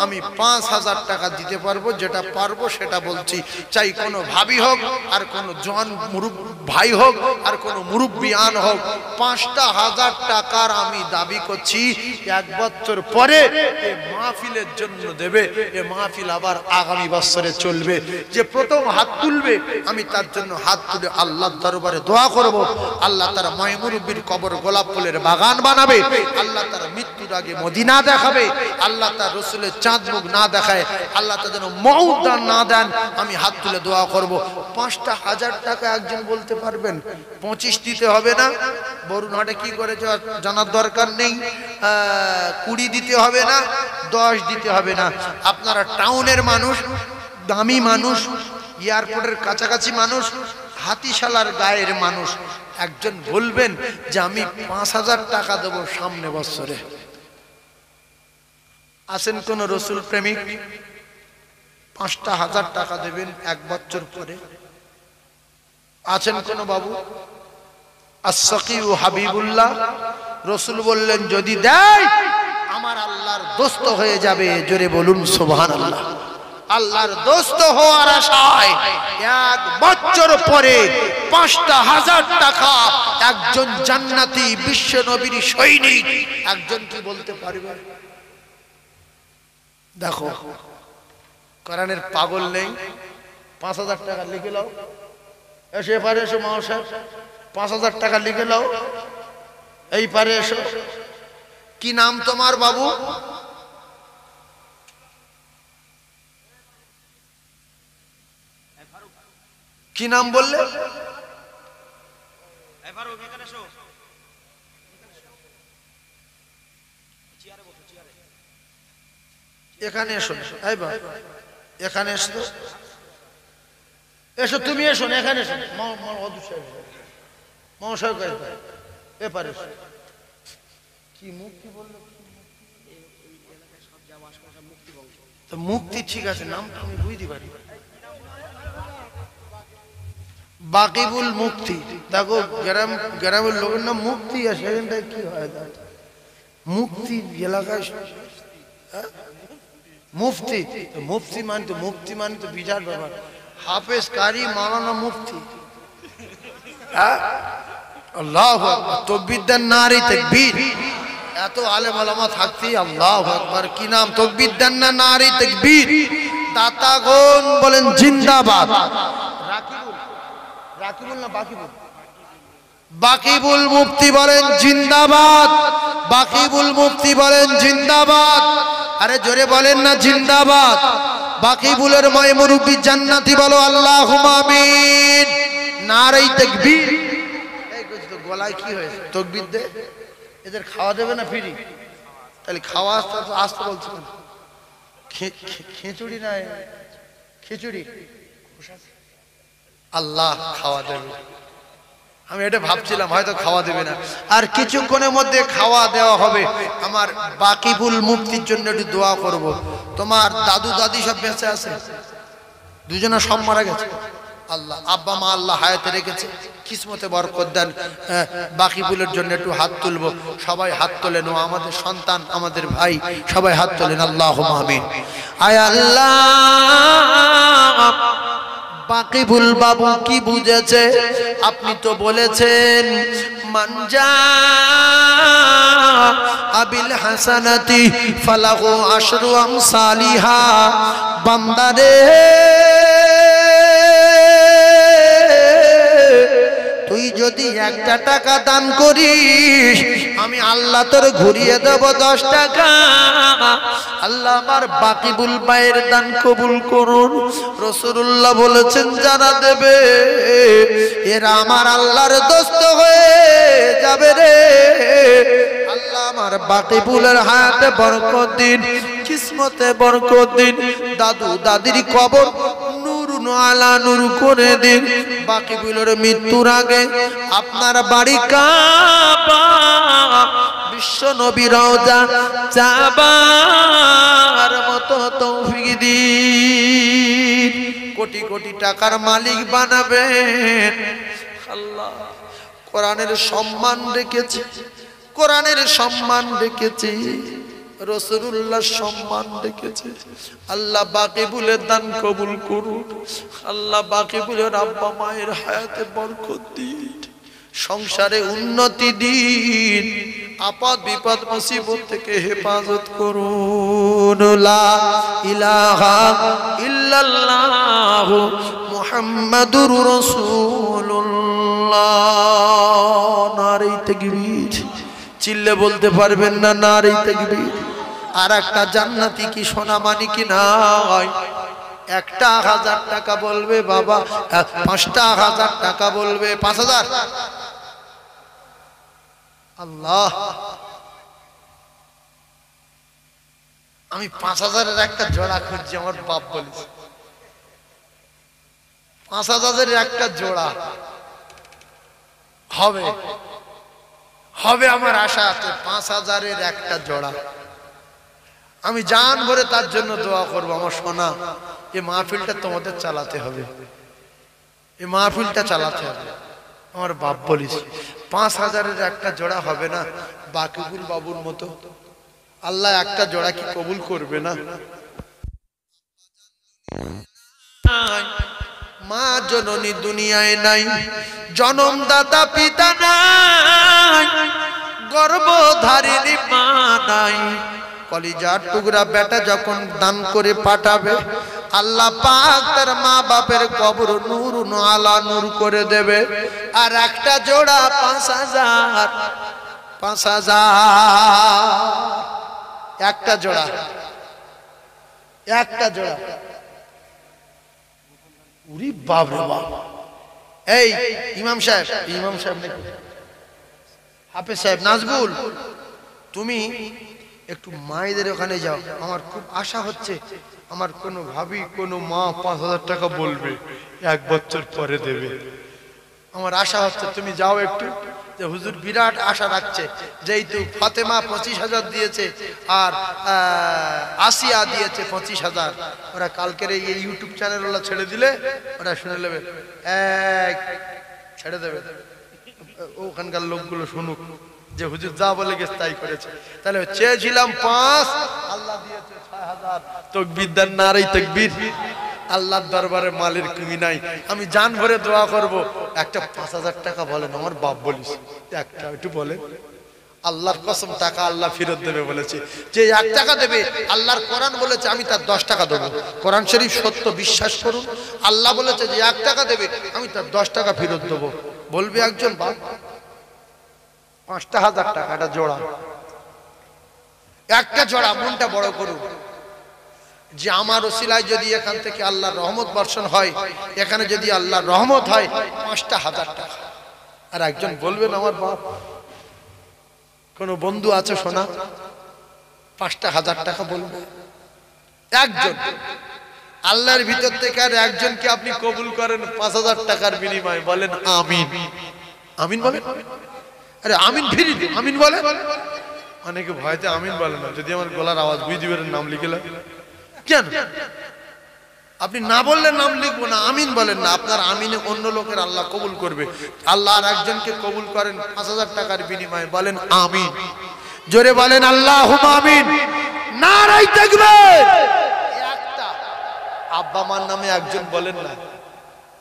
আমি 5,000 টাকা দিতে পারবো। যেটা পারবো সেটা বলছি, চাই কোনো ভাবি হোক আর কোনো জওয়ান ভাই হোক আর কোনো মুরব্বিয়ান হোক, 5,000 টাকার আমি দাবি করছি। 1 বছর পরে এই মাহফিলের জন্য দেবে, এই মাহফিল আবার আগামী বছরে চলবে। যে প্রথম হাত তুলবে আমি তার জন্য হাত তুলে আল্লাহর দরবারে দোয়া করব, আল্লাহ তার ময়মুরব্বির কবর গোলাপ ফুলের বাগান বানাবে, আল্লাহ তার মৃত্যুর আগে মদিনা দেখাবে, আল্লাহ তার রসুলের চাঁদ মুখ না দেখায়, আল্লাহ তার যেন মউত না দেন, আমি হাত তুলে দোয়া করব। 5,000 টাকা একজন বলতে পারবেন 25 দিতে হবে না? বরুণহাটে কি করেছে জানার দরকার নেই। 20 দিতে হবে না, 10 দিতে হবে না। আপনারা টাউনের মানুষ, দামি মানুষ, এয়ারপোর্টের কাছাকাছি মানুষ, হাতিশালার গায়ের মানুষ, একজন বলবেন যে আমি 5,000 টাকা দেবো সামনে বছরে। আছেন কোন রসুল প্রেমিক? 5,000 টাকা দেবেন 1 বছর পরে? আছেন কোন বাবু? আস-সাকি ও হাবিবুল্লাহ রসুল বললেন যদি দেয় আমার আল্লাহর দোস্ত হয়ে যাবে। জোরে বলুন সুবহানাল্লাহ। আল্লাহর দোস্ত হওয়ার আশায় 1 বছর পরে 5,000 টাকা একজন জান্নাতি বিশ্ব নবীর সৈনিক একজন কি বলতে পারবে? দেখো কোরআনের পাগল নেই। 5,000 টাকা লিখে নাও, এসে পারে এসো মহাশয়, 5,000 টাকা লিখে নাও, এই পারে এসো। কি নাম তোমার বাবু? কি নাম বললে? এখানে এসো, এখানে এসো, এসো তুমি এসো না, এখানে এসো। মহাশয় ব্যাপারে কি মুক্তি বললো? তো মুক্তি ঠিক আছে, নামটা আমি বুঝতে পারি। বাকিবুল মুক্তি, দেখো গ্রামের লোকের নাম মুক্তি, আর সেখানটায় কি হয় মুক্তি এলাকায় মুফতি। মুফতি মানে তো বিরাট ব্যাপার। হাফেজ কারি মাওলানা মুফতি। আল্লাহু আকবার, তাকবীর দেন, নারে তাকবীর। এত আলেম ওলামা থাকতে আল্লাহু আকবার, কি নাম, তাকবীর দেন না, নারে তাকবীর। দাতাগণ বলেন জিন্দাবাদ। রাকিবুল না বাকিবুল? বাকিবুল মুফতি বলেন জিন্দাবাদ। বাকিবুল মুফতি বলেন জিন্দাবাদ। আরে জোরে বলেন না জিন্দাবাদ। বাকিবুলের ময় মুরব্বি জান্নাতি বলো আল্লাহুম্মা আমিন। নারে তাকবীর। এই তো গলায় কি হয়েছে? তাকবীর দে। এদের খাওয়া দেবে না ফ্রি? তাহলে খাওয়া আসতে বলছেন। খিচুড়ি না খিচুড়ি, আল্লাহ খাওয়া দেবে। আমি এটা ভাবছিলাম হয়তো খাওয়া দেবে না, আর কিছুক্ষণের মধ্যে খাওয়া দেওয়া হবে। আমার বাকিবুল মুফতির জন্য একটু দোয়া করব। তোমার দাদু দাদি সব বেঁচে আছে? দুজনা সব মারা গেছে। আল্লাহ আব্বা মা আল্লাহ হায়াতে রেখেছে, কিসমতে বরকত দেন। বাকিবুলের জন্য একটু হাত তুলবো, সবাই হাত তোলেন। ও আমাদের সন্তান, আমাদের ভাই, সবাই হাত তোলেন। আল্লাহুম্মা আমিন। আয় আল্লাহ, বাকিবুল বাবু কি বুঝেছে? আপনি তো বলেছেন মানজা আবিল হাসানাতি ফালাহু আশরু আমসালিহা। বান্দারে তুই যদি 1টা টাকা দান করিস, আমি আল্লাহ তোর ঘুরিয়ে দেব 10 টাকা। আল্লাহ আমার বাকিবুল ভাইয়ের দান কবুল করুন। রাসূলুল্লাহ বলেছেন যারা দেবে এরা আমার আল্লাহর দোস্ত হয়ে যাবে রে। আল্লাহ আমার বাকিবুলের হায়াতে বরকত দিন, কিসমতে বরকত দিন। দাদু দাদির কবর নূরুন আলা নূর করে দিন। বাকিবুলের মৃত্যুর আগে আপনার বাড়ি কাবা, বিশ্ব নবী রওজা যাবার মতো তৌফিক দিন। কোটি কোটি টাকার মালিক বানাবেন। আল্লাহ কোরআনের সম্মান রেখেছে, কোরআনের সম্মান রেখেছে, রাসূলুল্লাহ সম্মান রেখেছে। আল্লাহ বাকিবুলের দান কবুল করুন। আল্লাহ বাকিবুলের আব্বা মায়ের হায়াতে বরকত দিন, সংসারে উন্নতি দিন, আপদ বিপদ মুসিবত থেকে হেফাজত করুন। লা ইলাহা ইল্লাল্লাহু মুহাম্মাদুর রাসূলুল্লাহ। নারে তাকবীর। চিল্লে বলতে পারবেন না নারে তাকবীর। আর একটা জান্নাতি কি সোনা মানিকি নাই? 1,000 টাকা বলবে বাবা, 5,000 টাকা বলবে, 5,000। আল্লাহ, আমি 5,000-এর একটা জোড়া খুঁজছি। আমার বাপ বলেছে 5,000-এর একটা জোড়া হবে, হবে। আমার আশা আছে 5,000-এর একটা জোড়া। আমি জান ভরে তার জন্য দোয়া করব। আমার সোনা, এই মাহফিলটা তোমাদের চালাতে হবে, এই মাহফিলটা চালাতে হবে। আমার বাপ বলিস 5,000-এর একটা জোড়া হবে না? বাকিবুল বাবুর মতো আল্লাহ একটা জোড়া কি কবুল করবে না? মা জননী দুনিয়ায় নাই, জনমদাতা পিতা নাই, গর্ভধারিণী মা নাই। কলিজার টুকরা বেটা যখন দান করে পাঠাবে, আল্লাহ পাক তার মা বাপের কবর নূরুন আলা নূর করে দেবে। আর একটা জোড়া 5,000, 5,000 একটা জোড়া, একটা জোড়া। উরি বাপ রে বাপ। এই ইমাম সাহেব, ইমাম সাহেব নাকি হাফেজ সাহেব নাজবুল, তুমি একটু মায়েদের ওখানে যাও, আমার খুব আশা হচ্ছে আমার কোনো ভাবি কোনো মা 5,000 টাকা বলবে, 1 বছর পরে দেবে। আমার আশা হচ্ছে তুমি যাও একটু, যে হুজুর বিরাট আশা রাখছে, যেহেতু ফাতেমা 25,000 দিয়েছে আর আসিয়া দিয়েছে 25,000, ওরা কালকের এই ইউটিউব চ্যানেল ওরা ছেড়ে দিলে ওরা শুনে নেবে, এক ছেড়ে দেবে, ওখানকার লোকগুলো শুনুক যে হুজুর যা বলে গেছে তাই করেছে। তাহলে চেয়েছিলাম 5, আল্লাহ দিয়েছে 6,000। তাকবীর দেন, নারে তাকবীর। আল্লাহর দরবারে মালের কমি নাই। আমি জান ভরে দোয়া করব, একটা 5,000 টাকা বলেন আমার বাপ বলিস, একটা একটু বলেন। আল্লাহর কসম টাকা আল্লাহ ফেরত দেবে বলেছে। যে 1 টাকা দেবে, আল্লাহর কোরআন বলেছে আমি তার 10 টাকা দেবো। কোরআন শরীফ সত্য, বিশ্বাস করুন। আল্লাহ বলেছে যে 1 টাকা দেবে আমি তার 10 টাকা ফেরত দেবো। বলবে একজন বাপ 5,000 টাকা একটা জোড়া, একটা জোড়া, মনটা বড় করুন যে আমার ওসিলায় যদি এখান থেকে আল্লাহর রহমত বর্ষণ হয়, এখানে যদি আল্লাহর রহমত হয় 5,000 টাকা। আর একজন বলবেন আমার বাপ, কোন বন্ধু আছে শোনা 5,000 টাকা বলবে একজন। আল্লাহর ভিতর থেকে আর একজনকে আপনি কবুল করেন 5,000 টাকার বিনিময়ে, বলেন আমিন। আমিন বলেন, আরে আমিন ফিরি দিন, আমিন বলে। অনেকে ভয়তে আমিন বলে না, যদি আমার গলার আওয়াজ বুঝদিবেন নাম লিখে কেন আপনি না বললেন নাম লিখবো না, আমিন বলেন না। আপনার আমিনে অন্য লোকের আল্লাহ কবুল করবে। আল্লাহ আর একজনকে কবুল করেন 5,000 টাকার বিনিময়ে, বলেন আমিন। জোরে বলেন আল্লাহুম্মা আমিন, নারে তাকবীর। একটা আব্বা মার নামে একজন বলেন না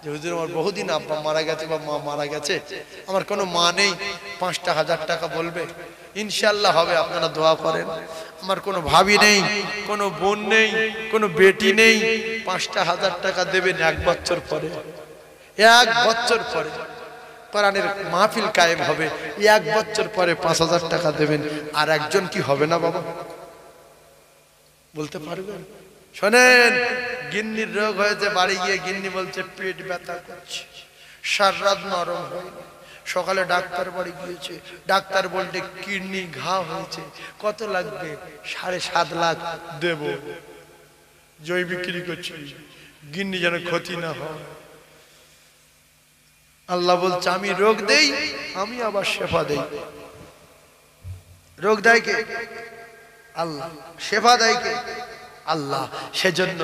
যে হুজুর আমার বহুদিন আব্বা মারা গেছে বা মা মারা গেছে, আমার কোনো মা নেই, 5,000 টাকা বলবে, ইনশাআল্লাহ হবে। আপনারা দোয়া করেন। আমার কোনো ভাবি নেই, কোনো বোন নেই, কোনো বেটি নেই, 5,000 টাকা দেবেন 1 বছর পরে। 1 বছর পরে কোরআনের মাহফিল কায়েম হবে, 1 বছর পরে 5,000 টাকা দেবেন। আর একজন কি হবে না বাবা? বলতে পারবেন? শোনেন, গিন্নির রোগ হয়েছে, বাড়ি গিয়ে গিন্নি বলছে পেট ব্যথা করছে, সারা রাত নরম হয়নি। সকালে ডাক্তার বাড়ি গিয়েছে, ডাক্তার বলতে কিডনি ঘা হয়েছে, কত লাগবে? 7.5 লাখ দেব। জয় বিক্রি করছি, গিন্নি যেন ক্ষতি না হয়। আল্লাহ বলছে আমি রোগ দেই, আমি আবার শেফা দেই। রোগ দেয় কে? আল্লাহ। শেফা দেয় কে? আল্লাহ। সেজন্য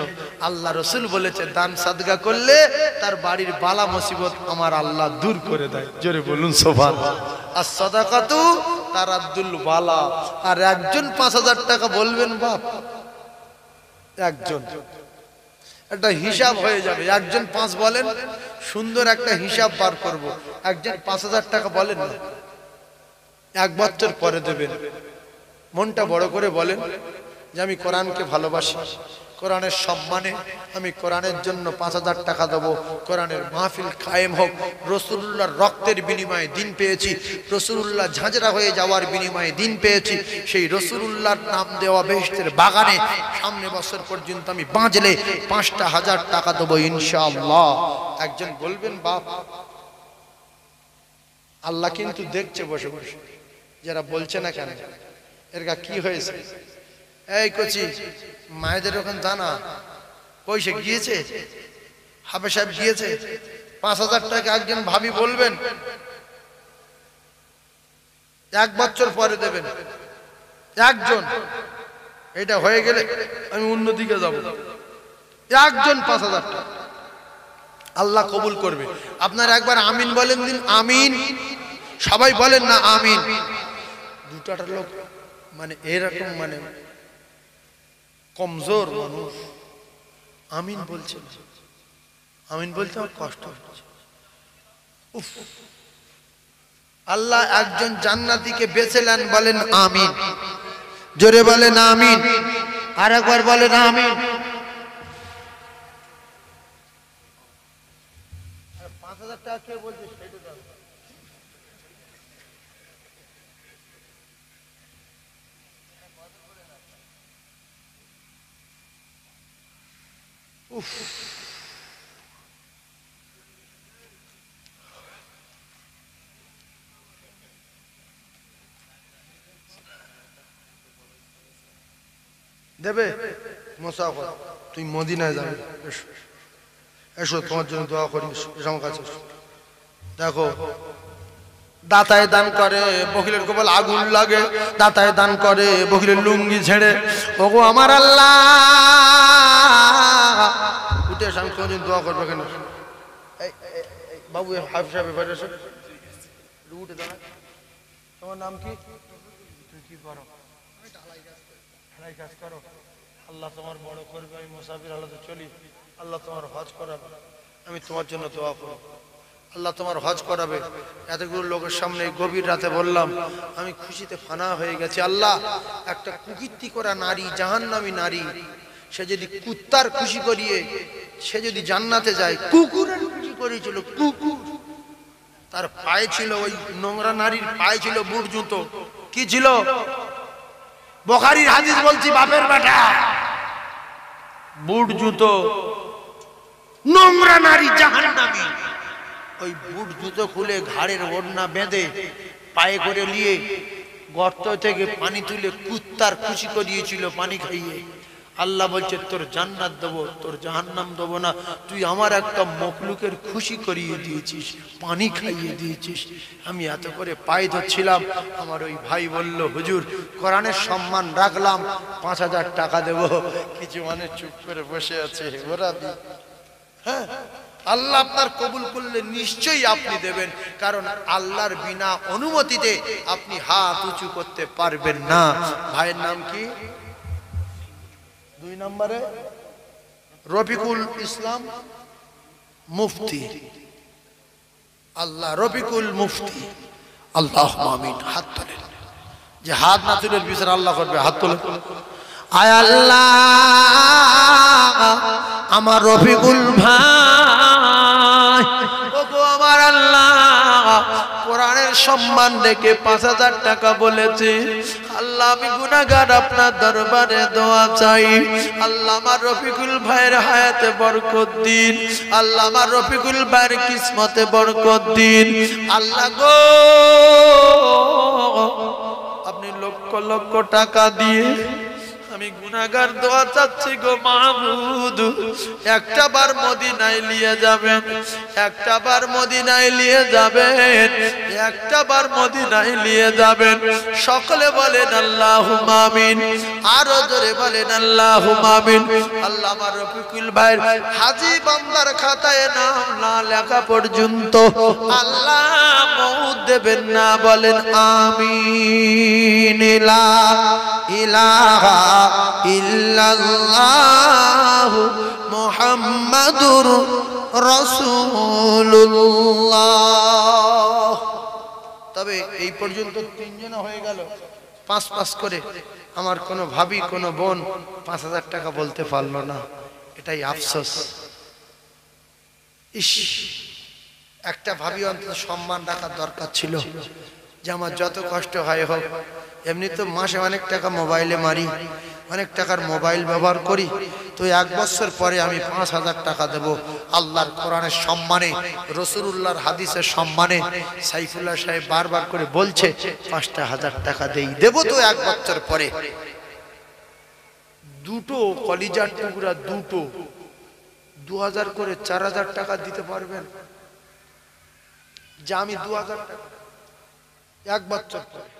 আল্লাহ রসুল বলেছে দান সাদকা করলে তার বাড়ির বালা মুসিবত আমার আল্লাহ দূর করে দেয়। জোরে বলুন সুবহানাল্লাহ। আর সাদাকাতু তারাদ্দুল বালা। আর একজন 5,000 টাকা বলবেন বাপ, একজন, একটা হিসাব হয়ে যাবে। একজন 5 বলেন, সুন্দর একটা হিসাব বার করব। একজন 5,000 টাকা বলেন না, 1 বছর পরে দেবেন। মনটা বড় করে বলেন যে আমি কোরআনকে ভালোবাসি, কোরআনের সম্মানে আমি কোরআনের জন্য 5,000 টাকা দেবো। কোরআনের মাহফিল কায়েম হোক। রাসূলুল্লাহর রক্তের বিনিময়ে দিন পেয়েছি, রাসূলুল্লাহ ঝাঁঝরা হয়ে যাওয়ার বিনিময়ে দিন পেয়েছি। সেই রাসূলুল্লাহর নাম দেওয়া বেহেশতের বাগানে সামনে বছর পর্যন্ত আমি বাঁচলে 5,000 টাকা দেবো ইনশাআল্লাহ। একজন বলবেন বাপ, আল্লাহ কিন্তু দেখছে বসে বসে, যারা বলছে না কেন, এর কি হয়েছে? এই কচি মায়েদের ওখানে জানা পয়সা গিয়েছে, হাফেজ সাহেব গিয়েছে, 5,000 টাকা একজন ভাবি বলবেন, 1 বছর পরে দেবেন একজন। এটা হয়ে গেলে আমি অন্যদিকে যাব। একজন 5,000 টাকা আল্লাহ কবুল করবে। আপনারা একবার আমিন বলেন দিন, আমিন। সবাই বলেন না আমিন। দুটা লোক মানে এরকম মানে কমজোর মানুষ আমিন বলছে, আমিন বলতে আমার কষ্ট হচ্ছে। উফ, আল্লাহ একজন জান্নাতীকে বেছে নেন, বলেন আমিন। জোরে বলেন আমিন। আর একবার বলেন আমিন। 5,000 টাকা কে বলছে সেটা দাও। উফ, দেবে মুসাফা তুই মদিনায় যাবে এসো এসো তোমার জন্য দোয়া করি এসো আমার কাছে দেখো দাতায় দান করে বকিলের কপাল আগুন লাগে দাতায় দান করে বকিলের লুঙ্গি ছেড়ে ওগো আমার আল্লাহ উঠে এসে আমি তোমার জন্য দোয়া করবো কেন বাবু হাফিজ সাহেব এবার এসো উঠে দাঁড়া তোমার নাম কি তুই কি করো ঢালাই কাজ করো আল্লাহ তোমার বড় করবে আমি মুসাফির হালাতে চলি আল্লাহ তোমার হজ করাবে আমি তোমার জন্য দোয়া করব আল্লাহ তোমার হজ করাবে এতগুলো লোকের সামনে গভীর রাতে বললাম আমি খুশিতে ফানা হয়ে গেছি আল্লাহ একটা কুকীর্তি করা নারী জাহান্নামী নারী সে যদি কুত্তার খুশি করিয়ে সে যদি জান্নাতে যায় কুকুরের খুশি করেছিল কুকুর তার পায়ে ছিল ওই নোংরা নারীর পায়ে ছিল বুট জুতো কি ছিল বুখারীর হাদিস বলছি বাপের বেটা বুট জুতো নোংরা নারী জাহান্নামী ওই বুট জুতো খুলে ঘাড়ের ওড়না বেঁধে পায়ে করে নিয়ে গর্ত থেকে পানি তুলে কুত্তার খুশি করিয়েছিল পানি খাইয়ে আল্লাহ বলছে তোর জান্নাত দেবো তোর জাহান্নাম দেবো না তুই আমার একটা মখলুকের খুশি করিয়ে দিয়েছিস পানি খাইয়ে দিয়েছিস আমি এত করে পায়ে ধরছিলাম আমার ওই ভাই বলল হুজুর কোরআনের সম্মান রাখলাম 5000 টাকা দেব কিছু মানুষ চুপ করে বসে আছে ওরা হ্যাঁ আল্লাহ আপনার কবুল করলে নিশ্চয়ই আপনি দেবেন কারণ আল্লাহর বিনা অনুমতিতে আপনি হাত উঁচু করতে পারবেন না ভাইয়ের নাম কি 2 নম্বরে রফিকুল ইসলাম মুফতি আল্লাহ রফিকুল মুফতি আল্লাহুম্মা আমিন হাত তোলেন যে হাত না তুলে বিচার আল্লাহ করবে হাত তোলেন আয় আল্লাহ আমার রফিকুল ভাই ওগো আমার আল্লাহ কোরআনের সম্মান রেখে 5000 টাকা বলেছে আল্লাহ আমি গুনাহগার আপনার দরবারে দোয়া চাই আল্লাহ আমার রফিকুল ভাইয়ের হায়াতে বরকত দিন আল্লাহ আমার রফিকুল ভাইয়ের কিসমতে বরকত দিন আল্লাহ গো আপনি লক্ষ লক্ষ টাকা দিয়ে আমি গুনাহগার দোয়া চাচ্ছি গো মাহবুদ একটা বার মদিনায় নিয়ে যাবেন একটা বার মদিনায় নিয়ে যাবেন একটা বার মদিনায় নিয়ে যাবেন সকলে বলেন আল্লাহুম্মা আমিন আরো জোরে বলেন আল্লাহুম্মা আমিন আল্লাহ আমার রফিকুল ভাইয়ের হাজী বান্দার খাতায় নাম না লেখা পর্যন্ত আল্লাহ মউত দেবেন না বলেন আমিন লা ইলাহা ইল্লাল্লাহু মুহাম্মাদুর রাসূলুল্লাহ তবে এই পর্যন্ত 3 জন হয়ে গেল 5 করে আমার কোনো ভাবি কোনো বোন 5000 টাকা বলতে পারলো না এটাই আফসোস ইস একটা ভাবি অন্তত সম্মান রাখার দরকার ছিল যে আমার যত কষ্ট হয় হোক এমনি তো মাসে অনেক টাকা মোবাইলে মারি অনেক টাকার মোবাইল ব্যবহার করি তো 1 বছর পরে আমি 5000 টাকা দেব আল্লাহর কোরআনের সম্মানে রাসূলুল্লাহর হাদিসের সম্মানে সাইফুল্লাহ সাহেব বারবার করে বলছে 5000 টাকা দেব তো 1 বছর পরে দুটো কলিজার টুকরা দুটো 2000 করে 4000 টাকা দিতে পারবেন যে আমি 2000 টাকা 1 বছর পরে